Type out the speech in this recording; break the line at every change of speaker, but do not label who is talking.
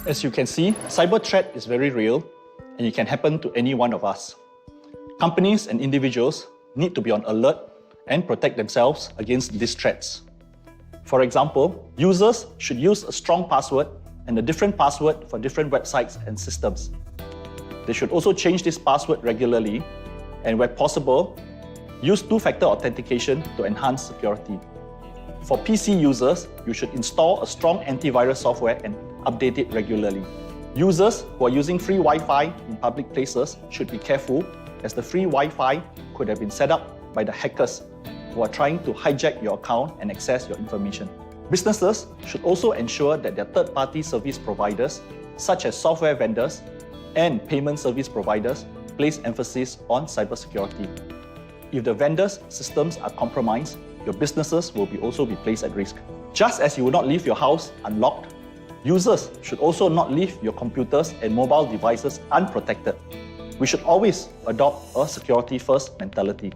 As you can see, cyber threat is very real and it can happen to any one of us. Companies and individuals need to be on alert and protect themselves against these threats. For example, users should use a strong password and a different password for different websites and systems. They should also change this password regularly and, where possible, use two-factor authentication to enhance security. For PC users, you should install a strong antivirus software and update it regularly. Users who are using free Wi-Fi in public places should be careful, as the free Wi-Fi could have been set up by the hackers who are trying to hijack your account and access your information. Businesses should also ensure that their third-party service providers, such as software vendors and payment service providers, place emphasis on cybersecurity. If the vendors' systems are compromised, your businesses will also be placed at risk. Just as you will not leave your house unlocked, users should also not leave your computers and mobile devices unprotected. We should always adopt a security-first mentality.